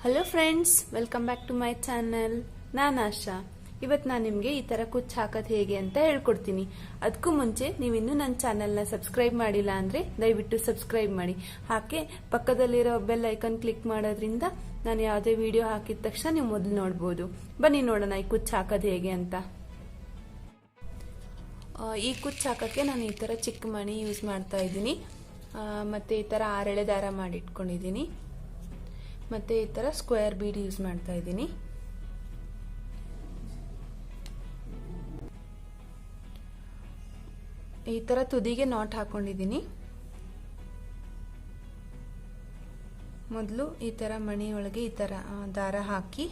Hello friends, welcome back to my channel. ನಾನು ಆಶಾ. ಇವತ್ತು ನಾನು ನಿಮಗೆ ಈ ತರ ಕುಚ್ಚು ಹಾಕೋದು ಹೇಗೆ ಅಂತ ಹೇಳ್ಕೊಡ್ತೀನಿ. ಅದಕ್ಕೂ ಮುಂಚೆ ನೀವಿನ್ನೂ ನನ್ನ ಚಾನಲ್ನ ಸಬ್ಸ್ಕ್ರೈಬ್ ಮಾಡಿಲ್ಲ ಅಂದ್ರೆ ದಯವಿಟ್ಟು ಸಬ್ಸ್ಕ್ರೈಬ್ ಮಾಡಿ. ಹಾಗೆ ಪಕ್ಕದಲ್ಲಿರೋ ಬೆಲ್ ಐಕಾನ್ ಕ್ಲಿಕ್ ಮಾಡೋದ್ರಿಂದ ನಾನು ಯಾವುದೇ ವಿಡಿಯೋ ಹಾಕಿದ ತಕ್ಷಣ ನೀವು ಮೊದಲು ನೋಡ್ಬೋದು. ಬನ್ನಿ ನೋಡೋಣ ಈ ಕುಚ್ಚು ಹಾಕೋದು ಹೇಗೆ ಅಂತ. ಈ ಕುಚ್ಚು ಹಾಕೋಕ್ಕೆ ನಾನು ಈ ತರ ಚಿಕ್ಕ ಮಣಿ ಯೂಸ್ ಮಾಡ್ತಾ ಇದ್ದೀನಿ. ಮತ್ತೆ ಈ ತರ ಆರೆಳೆ ದಾರ ಮಾಡಿ ಇಟ್ಕೊಂಡಿದ್ದೀನಿ. ಮತ್ತೆ ಈ ತರ ಸ್ಕ್ವೇರ್ ಬೀಡ್ ಯೂಸ್ ಮಾಡ್ತಾ ಇದ್ದೀನಿ. ಈ ತರ ತುದಿಗೆ ನಾಟ್ ಹಾಕೊಂಡಿದ್ದೀನಿ. ಮೊದಲು ಈ ತರ ಮಣಿ ಒಳಗೆ ಈ ತರ ದಾರ ಹಾಕಿ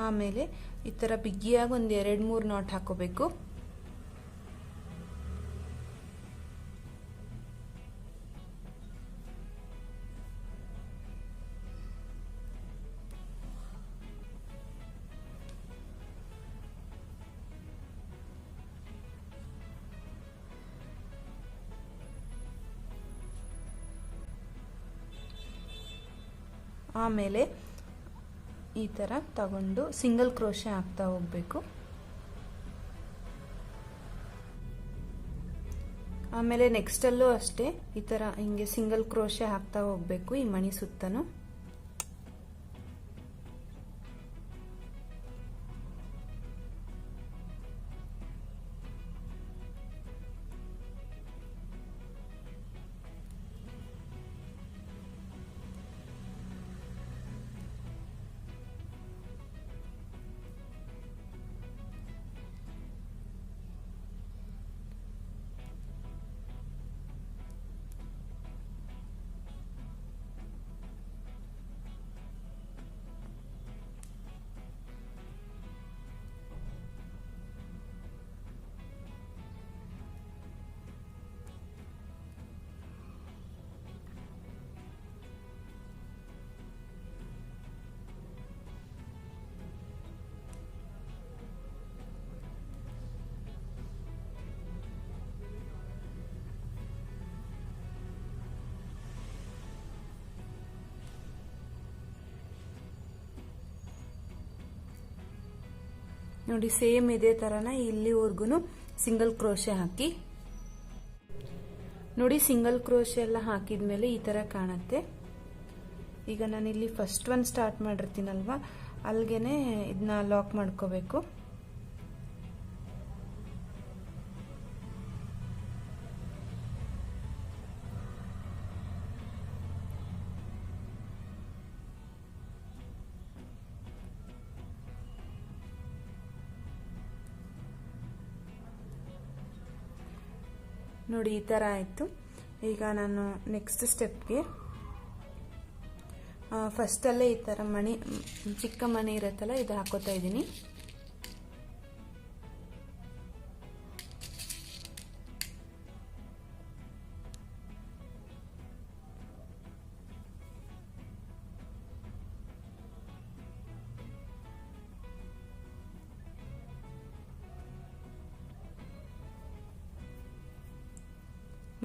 ಆಮೇಲೆ ಈ ತರ ಬಿಗಿಯಾಗಿ ಒಂದು 2-3 ನಾಟ್ ಹಾಕೋಬೇಕು. ಆಮೇಲೆ ಈ ತರ ತಗೊಂಡು ಸಿಂಗಲ್ ಕ್ರೋಶೆ ಹಾಕ್ತಾ ಹೋಗ್ಬೇಕು. ಆಮೇಲೆ ನೆಕ್ಸ್ಟ್ ಅಲ್ಲೂ ಅಷ್ಟೇ ಈ ತರ ಹಿಂಗೆ ಸಿಂಗಲ್ ಕ್ರೋಶೆ ಹಾಕ್ತಾ ಹೋಗ್ಬೇಕು ಈ ಮಣಿ ಸುತ್ತನು. ನೋಡಿ, ಸೇಮ್ ಇದೇ ತರನ ಇಲ್ಲಿವರೆಗೂ ಸಿಂಗಲ್ ಕ್ರೋಶೆ ಹಾಕಿ ನೋಡಿ. ಸಿಂಗಲ್ ಕ್ರೋಶೆ ಎಲ್ಲ ಹಾಕಿದ್ಮೇಲೆ ಈ ತರ ಕಾಣುತ್ತೆ. ಈಗ ನಾನು ಇಲ್ಲಿ ಫಸ್ಟ್ ಒನ್ ಸ್ಟಾರ್ಟ್ ಮಾಡಿರ್ತೀನಲ್ವಾ, ಅಲ್ಲಿಗೆನೆ ಇದನ್ನ ಲಾಕ್ ಮಾಡ್ಕೋಬೇಕು. ನೋಡಿ, ಈ ತರ ಆಯ್ತು. ಈಗ ನಾನು ನೆಕ್ಸ್ಟ್ ಸ್ಟೆಪ್ಗೆ ಫಸ್ಟ್ ಅಲ್ಲೇ ಈ ತರ ಮಣಿ, ಚಿಕ್ಕ ಮಣಿ ಇರುತ್ತಲ್ಲ, ಇದು ಹಾಕೋತಾ ಇದ್ದೀನಿ.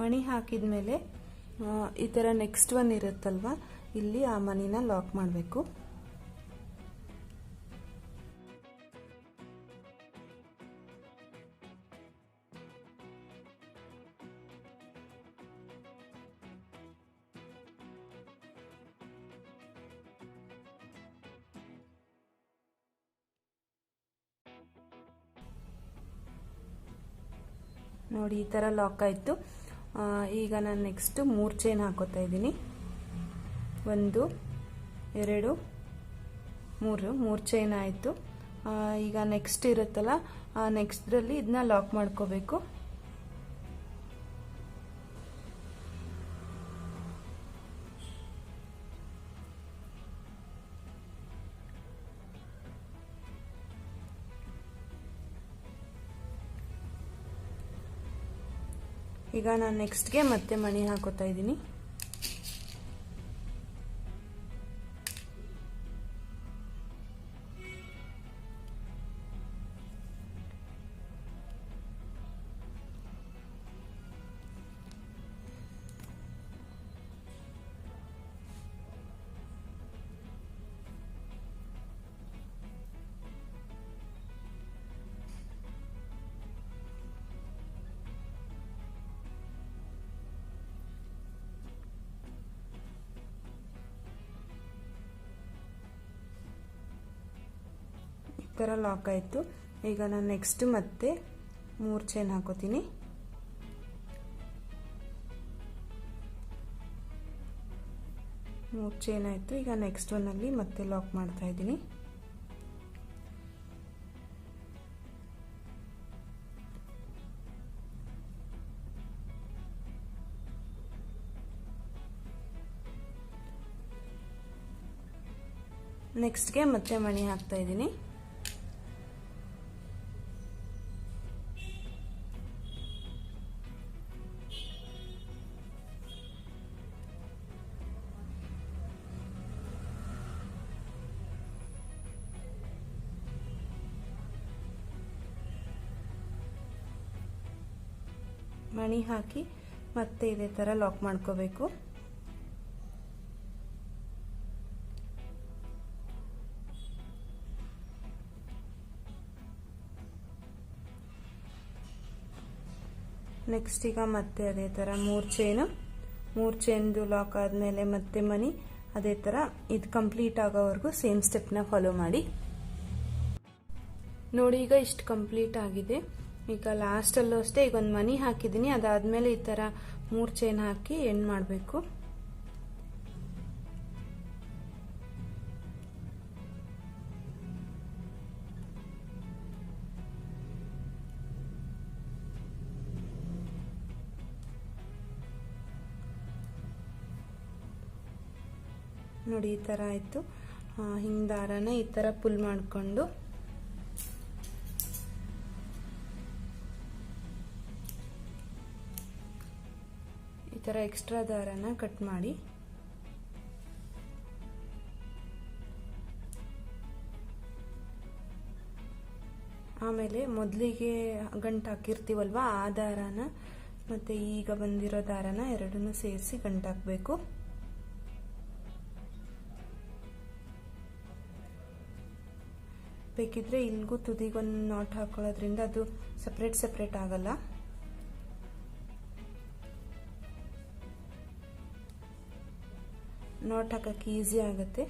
ಮಣಿ ಹಾಕಿದ್ಮೇಲೆ ಈ ತರ ನೆಕ್ಸ್ಟ್ ಒನ್ ಇರುತ್ತಲ್ವಾ, ಇಲ್ಲಿ ಆ ಮಣಿನ ಲಾಕ್ ಮಾಡಬೇಕು. ನೋಡಿ, ಈ ತರ ಲಾಕ್ ಆಯ್ತು. ಈಗ ನಾನು ನೆಕ್ಸ್ಟ್ 3 ಚೈನ್ ಹಾಕೋತಾ ಇದ್ದೀನಿ. 1 2 3 ಚೈನ್ ಆಯಿತು. ಈಗ ನೆಕ್ಸ್ಟ್ ಇರುತ್ತಲ್ಲ, ನೆಕ್ಸ್ಟ್ರಲ್ಲಿ ಇದನ್ನ ಲಾಕ್ ಮಾಡ್ಕೋಬೇಕು. ಈಗ ನಾನು ನೆಕ್ಸ್ಟ್ಗೆ ಮತ್ತೆ ಮಣಿ ಹಾಕೋತಾ ಇದ್ದೀನಿ. ಥರ ಲಾಕ್ ಆಯಿತು. ಈಗ ನಾನು ನೆಕ್ಸ್ಟ್ ಮತ್ತೆ 3 ಚೈನ್ ಹಾಕೋತೀನಿ. ಮೂರು ಚೈನ್ ಆಯಿತು. ಈಗ ನೆಕ್ಸ್ಟ್ ಒನ್ನಲ್ಲಿ ಮತ್ತೆ ಲಾಕ್ ಮಾಡ್ತಾ ಇದ್ದೀನಿ. ನೆಕ್ಸ್ಟ್ಗೆ ಮತ್ತೆ ಮಣಿ ಹಾಕ್ತಾ ಇದ್ದೀನಿ. ಮಣಿ ಹಾಕಿ ಮತ್ತೆ ಇದೇ ತರ ಲಾಕ್ ಮಾಡ್ಕೋಬೇಕು. ನೆಕ್ಸ್ಟ್ ಈಗ ಮತ್ತೆ ಅದೇ ತರ 3 ಚೈನ್ದು ಲಾಕ್ ಆದ್ಮೇಲೆ ಮತ್ತೆ ಮಣಿ, ಅದೇ ತರ ಇದು ಕಂಪ್ಲೀಟ್ ಆಗೋವರೆಗೂ ಸೇಮ್ ಸ್ಟೆಪ್ ನ ಫಾಲೋ ಮಾಡಿ. ನೋಡಿ ಈಗ ಇಷ್ಟು ಕಂಪ್ಲೀಟ್ ಆಗಿದೆ. ಈಗ ಲಾಸ್ಟ್ ಅಲ್ಲೂ ಅಷ್ಟೇ ಈಗ ಒಂದು ಮಣಿ ಹಾಕಿದ್ದೀನಿ. ಅದಾದ್ಮೇಲೆ ಈ ತರ 3 ಚೈನ್ ಹಾಕಿ ಎಂಡ್ ಮಾಡಬೇಕು. ನೋಡಿ ಈ ತರ ಆಯ್ತು. ಹಿಂಗ್ ದಾರನ ಈ ತರ ಪುಲ್ ಮಾಡ್ಕೊಂಡು ಈ ತರ ಎಕ್ಸ್ಟ್ರಾ ದಾರನ ಕಟ್ ಮಾಡಿ ಆಮೇಲೆ ಮೊದಲಿಗೆ ಗಂಟು ಹಾಕಿರ್ತೀವಲ್ವಾ ಆ ದಾರನ ಮತ್ತೆ ಈಗ ಬಂದಿರೋ ದಾರನ ಎರಡನ್ನೂ ಸೇರಿಸಿ ಗಂಟು ಹಾಕಬೇಕು. ಬೇಕಿದ್ರೆ ಇಲ್ಲಿಗೂ ತುದಿಗೊಂದು ನಾಟ್ ಹಾಕೊಳ್ಳೋದ್ರಿಂದ ಅದು ಸಪ್ರೇಟ್ ಆಗಲ್ಲ. ನಾಟ್ ಹಾಕಕ್ಕೆ ಈಸಿ ಆಗುತ್ತೆ.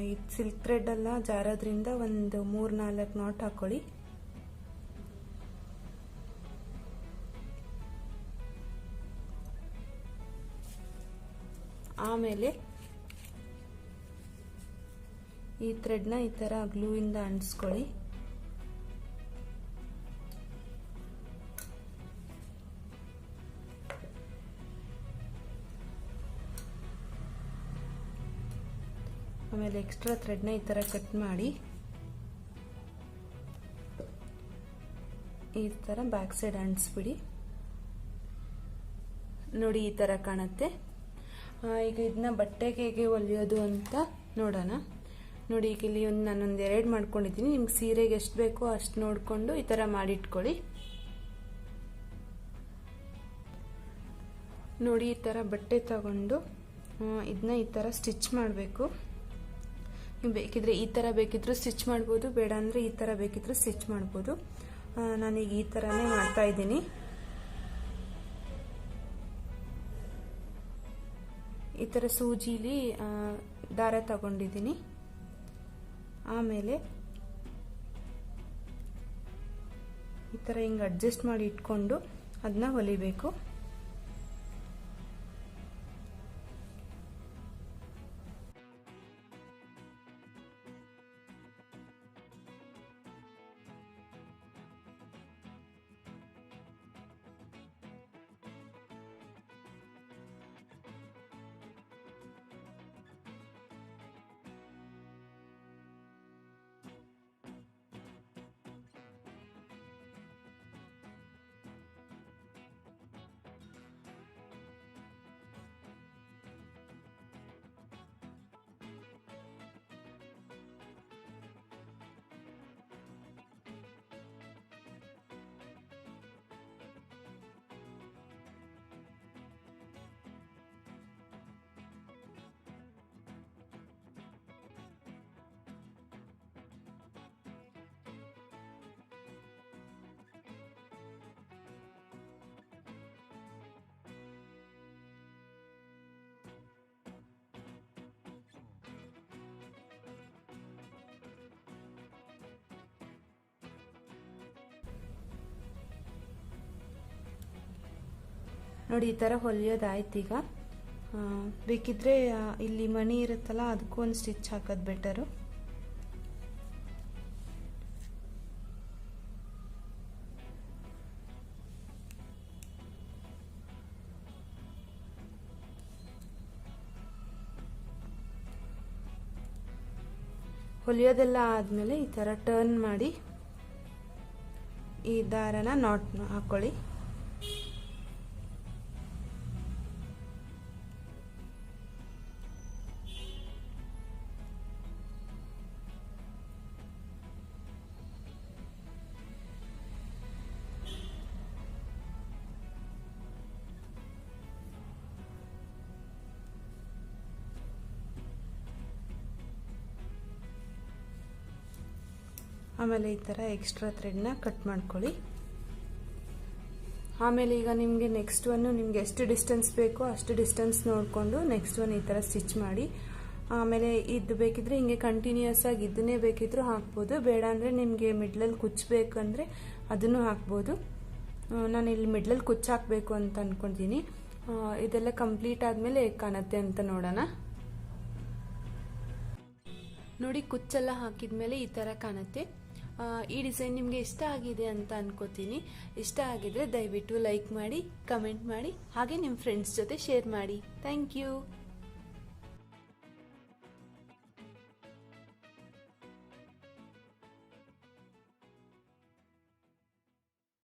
ಈ ಸಿಲ್ಕ್ ಥ್ರೆಡ್ ಎಲ್ಲ ಜಾರೋದ್ರಿಂದ ಒಂದು 3-4 ನಾಟ್ ಹಾಕೊಳ್ಳಿ. ಆಮೇಲೆ ಈ ಥ್ರೆಡ್ನ ಈ ತರ ಗ್ಲೂ ಇಂದ ಅಂಟಿಸ್ಕೊಳ್ಳಿ. ಆಮೇಲೆ ಎಕ್ಸ್ಟ್ರಾ ಥ್ರೆಡ್ನ ಈ ತರ ಕಟ್ ಮಾಡಿ ಈ ತರ ಬ್ಯಾಕ್ ಸೈಡ್ ಅಂಟಿಸ್ಬಿಡಿ. ನೋಡಿ ಈ ತರ ಕಾಣುತ್ತೆ. ಈಗ ಇದನ್ನ ಬಟ್ಟೆಗೆ ಹೇಗೆ ಹೊಲಿಯೋದು ಅಂತ ನೋಡೋಣ. ನೋಡಿ ಈಗ ಇಲ್ಲಿ ನಾನೊಂದು 2 ಮಾಡ್ಕೊಂಡಿದ್ದೀನಿ. ನಿಮ್ಗೆ ಸೀರೆಗೆ ಎಷ್ಟು ಬೇಕೋ ಅಷ್ಟು ನೋಡಿಕೊಂಡು ಈ ತರ ಮಾಡಿಟ್ಕೊಳ್ಳಿ. ನೋಡಿ ಈ ತರ ಬಟ್ಟೆ ತಗೊಂಡು ಇದನ್ನ ಈ ತರ ಸ್ಟಿಚ್ ಮಾಡಬೇಕು. ನೀವು ಬೇಕಿದ್ರೆ ಈ ತರ ಬೇಕಿದ್ರು ಸ್ಟಿಚ್ ಮಾಡ್ಬೋದು, ಬೇಡ ಅಂದ್ರೆ ಈ ತರ ಬೇಕಿದ್ರು ಸ್ಟಿಚ್ ಮಾಡ್ಬೋದು. ನಾನೀಗ ಈ ತರನೇ ಮಾಡ್ತಾ ಇದ್ದೀನಿ. ಈ ತರ ಸೂಜಿಲಿ ದಾರ ತಗೊಂಡಿದ್ದೀನಿ. ಆಮೇಲೆ ಈ ತರ ಹಿಂಗ್ ಅಡ್ಜಸ್ಟ್ ಮಾಡಿ ಇಟ್ಕೊಂಡು ಅದನ್ನ ಹೊಲಿಬೇಕು. ನೋಡಿ ಈ ಥರ ಹೊಲಿಯೋದಾಯ್ತು. ಈಗ ಬೇಕಿದ್ರೆ ಇಲ್ಲಿ ಮಣಿ ಇರುತ್ತಲ್ಲ ಅದಕ್ಕೂ ಒಂದು ಸ್ಟಿಚ್ ಹಾಕೋದು ಬೆಟರು. ಹೊಲಿಯೋದೆಲ್ಲ ಆದಮೇಲೆ ಈ ಥರ ಟರ್ನ್ ಮಾಡಿ ಈ ದಾರನ ನಾಟ್ ಹಾಕೊಳ್ಳಿ. ಆಮೇಲೆ ಈ ಥರ ಎಕ್ಸ್ಟ್ರಾ ಥ್ರೆಡ್ನ ಕಟ್ ಮಾಡ್ಕೊಳ್ಳಿ. ಆಮೇಲೆ ಈಗ ನಿಮಗೆ ನೆಕ್ಸ್ಟ್ ಒನ್ನು ನಿಮ್ಗೆ ಎಷ್ಟು ಡಿಸ್ಟೆನ್ಸ್ ಬೇಕೋ ಅಷ್ಟು ಡಿಸ್ಟೆನ್ಸ್ ನೋಡಿಕೊಂಡು ನೆಕ್ಸ್ಟ್ ಒನ್ ಈ ಥರ ಸ್ಟಿಚ್ ಮಾಡಿ. ಆಮೇಲೆ ಇದು ಬೇಕಿದ್ರೆ ಹಿಂಗೆ ಕಂಟಿನ್ಯೂಸ್ ಆಗಿ ಇದನ್ನೇ ಬೇಕಿದ್ರೂ ಹಾಕ್ಬೋದು, ಬೇಡ ಅಂದರೆ ನಿಮಗೆ ಮಿಡ್ಲಲ್ಲಿ ಕುಚ್ಚಬೇಕಂದ್ರೆ ಅದನ್ನು ಹಾಕ್ಬೋದು. ನಾನು ಇಲ್ಲಿ ಮಿಡ್ಲಲ್ಲಿ ಕುಚ್ಚು ಹಾಕಬೇಕು ಅಂತ ಅಂದ್ಕೊತೀನಿ. ಇದೆಲ್ಲ ಕಂಪ್ಲೀಟ್ ಆದಮೇಲೆ ಹೇಗೆ ಕಾಣುತ್ತೆ ಅಂತ ನೋಡೋಣ. ನೋಡಿ ಕುಚ್ಚೆಲ್ಲ ಹಾಕಿದ್ಮೇಲೆ ಈ ಥರ ಕಾಣುತ್ತೆ. ಈ ಡಿಸೈನ್ ನಿಮಗೆ ಇಷ್ಟ ಆಗಿದೆ ಅಂತ ಅನ್ಕೋತೀನಿ. ಇಷ್ಟ ಆಗಿದ್ರೆ ದಯವಿಟ್ಟು ಲೈಕ್ ಮಾಡಿ, ಕಮೆಂಟ್ ಮಾಡಿ, ಹಾಗೆ ನಿಮ್ಮ ಫ್ರೆಂಡ್ಸ್ ಜೊತೆ ಶೇರ್ ಮಾಡಿ. Thank you.